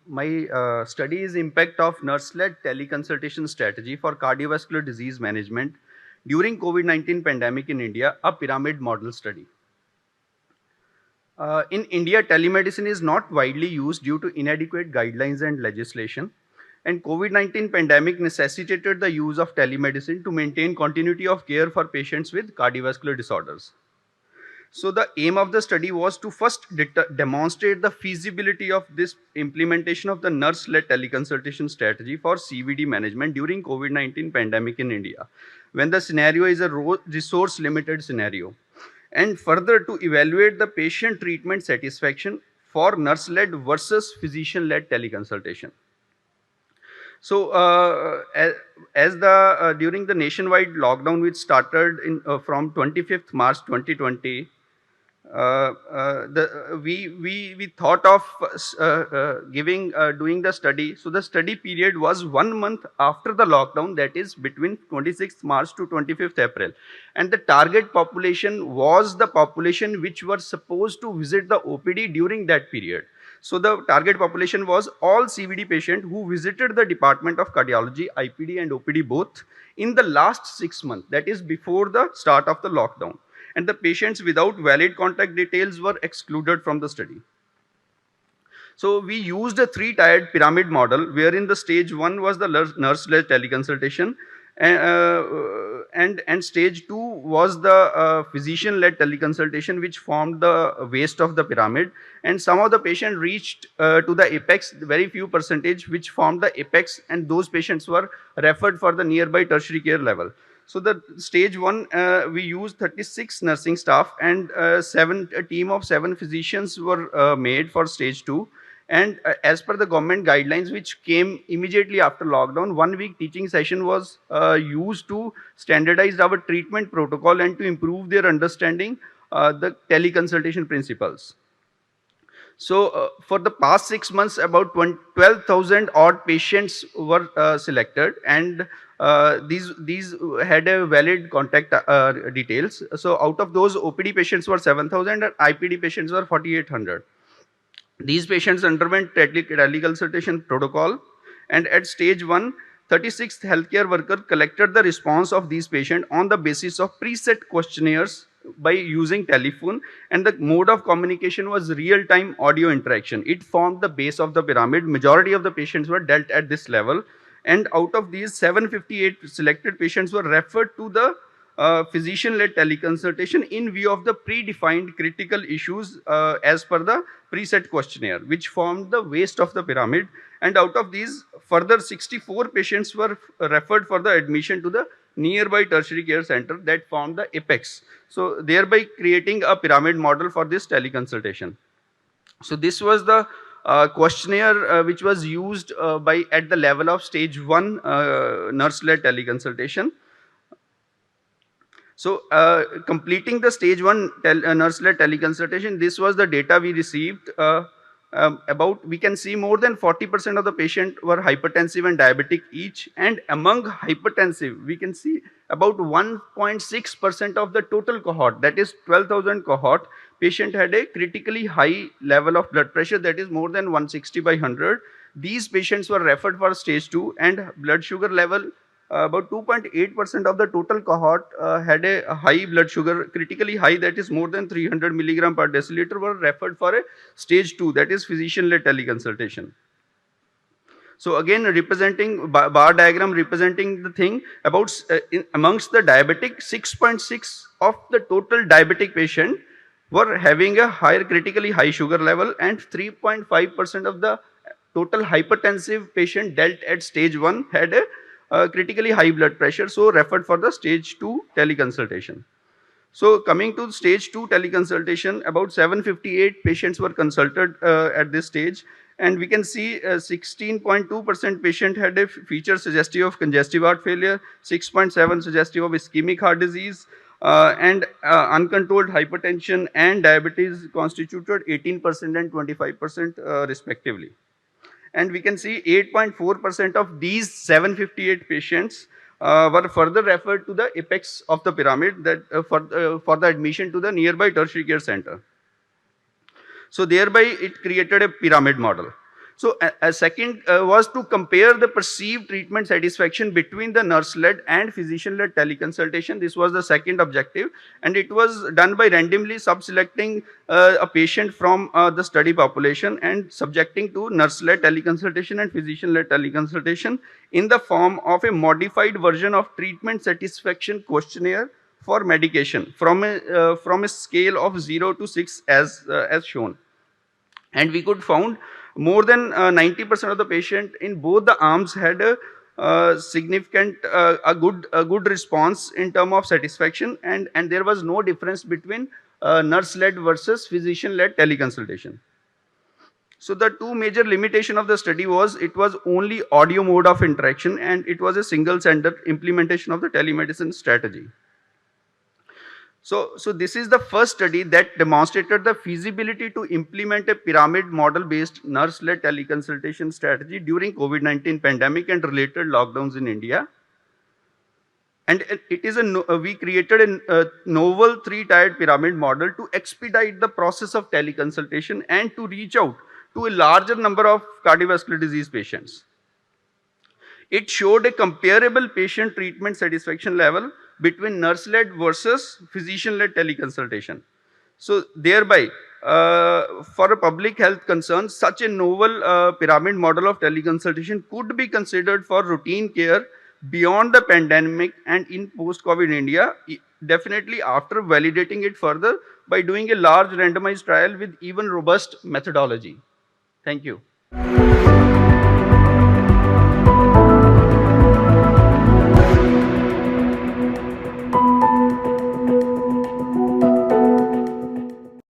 my study is impact of nurse-led teleconsultation strategy for cardiovascular disease management during COVID-19 pandemic in India, a pyramid model study. In India, telemedicine is not widely used due to inadequate guidelines and legislation. And COVID-19 pandemic necessitated the use of telemedicine to maintain continuity of care for patients with cardiovascular disorders. So the aim of the study was to first demonstrate the feasibility of this implementation of the nurse-led teleconsultation strategy for CVD management during COVID-19 pandemic in India, when the scenario is a resource-limited scenario. And further to evaluate the patient treatment satisfaction for nurse-led versus physician-led teleconsultation. So, as the during the nationwide lockdown, which started in from 25th March 2020, we thought of doing the study. So the study period was 1 month after the lockdown, that is between 26th March to 25th April, and the target population was the population which were supposed to visit the OPD during that period. So the target population was all CVD patients who visited the Department of Cardiology, IPD and OPD both in the last 6 months, that is before the start of the lockdown. And the patients without valid contact details were excluded from the study. So we used a 3-tiered pyramid model, wherein the stage 1 was the nurse-led teleconsultation, and stage 2 was the physician-led teleconsultation, which formed the waist of the pyramid. And some of the patients reached to the apex, very few percentage, which formed the apex, and those patients were referred for the nearby tertiary care level. So the stage 1, we used 36 nursing staff, and a team of 7 physicians were made for stage 2. And as per the government guidelines, which came immediately after lockdown, 1 week teaching session was used to standardize our treatment protocol and to improve their understanding the teleconsultation principles. So for the past 6 months, about 12,000 odd patients were selected, and these had a valid contact details. So out of those, OPD patients were 7,000 and IPD patients were 4,800. These patients underwent teleconsultation protocol, and at stage 1, 36 healthcare workers collected the response of these patients on the basis of preset questionnaires by using telephone, and the mode of communication was real-time audio interaction. It formed the base of the pyramid. Majority of the patients were dealt at this level, and out of these, 758 selected patients were referred to the physician-led teleconsultation in view of the predefined critical issues as per the preset questionnaire, which formed the waist of the pyramid. And out of these, further 64 patients were referred for the admission to the nearby tertiary care center, that formed the apex. So thereby creating a pyramid model for this teleconsultation. So this was the questionnaire which was used at the level of stage 1 nurse-led teleconsultation. So completing the stage 1 nurse-led teleconsultation, this was the data we received. We can see more than 40% of the patient were hypertensive and diabetic each, and among hypertensive, we can see about 1.6% of the total cohort, that is 12,000 cohort, patient had a critically high level of blood pressure, that is more than 160/100. These patients were referred for stage 2, and blood sugar level, about 2.8% of the total cohort had a high blood sugar, critically high, that is more than 300 milligram per deciliter, were referred for a stage 2, that is physician-led teleconsultation. So again, representing bar diagram representing the thing about amongst the diabetic, 6.6 of the total diabetic patient were having a higher critically high sugar level, and 3.5% of the total hypertensive patient dealt at stage 1 had a critically high blood pressure, so referred for the stage 2 teleconsultation. So coming to stage 2 teleconsultation, about 758 patients were consulted at this stage, and we can see 16.2% patient had a feature suggestive of congestive heart failure, 6.7 suggestive of ischemic heart disease, and uncontrolled hypertension and diabetes constituted 18% and 25% respectively. And we can see 8.4% of these 758 patients were further referred to the apex of the pyramid, that for the admission to the nearby tertiary care center. So thereby it created a pyramid model. So a second was to compare the perceived treatment satisfaction between the nurse-led and physician-led teleconsultation. This was the second objective, and it was done by randomly sub-selecting a patient from the study population and subjecting to nurse-led teleconsultation and physician-led teleconsultation in the form of a modified version of treatment satisfaction questionnaire for medication from a scale of 0 to 6 as shown. And we could found more than 90% of the patient in both the arms had a significant a good response in term of satisfaction, and there was no difference between nurse led versus physician led teleconsultation. So the two major limitation of the study was it was only audio mode of interaction, and it was a single center implementation of the telemedicine strategy. So this is the first study that demonstrated the feasibility to implement a pyramid model-based nurse-led teleconsultation strategy during COVID-19 pandemic and related lockdowns in India. And it is we created a novel three-tiered pyramid model to expedite the process of teleconsultation and to reach out to a larger number of cardiovascular disease patients. It showed a comparable patient treatment satisfaction level between nurse-led versus physician-led teleconsultation. So thereby, for a public health concern, such a novel pyramid model of teleconsultation could be considered for routine care beyond the pandemic and in post-COVID India, definitely after validating it further by doing a large randomized trial with even robust methodology. Thank you.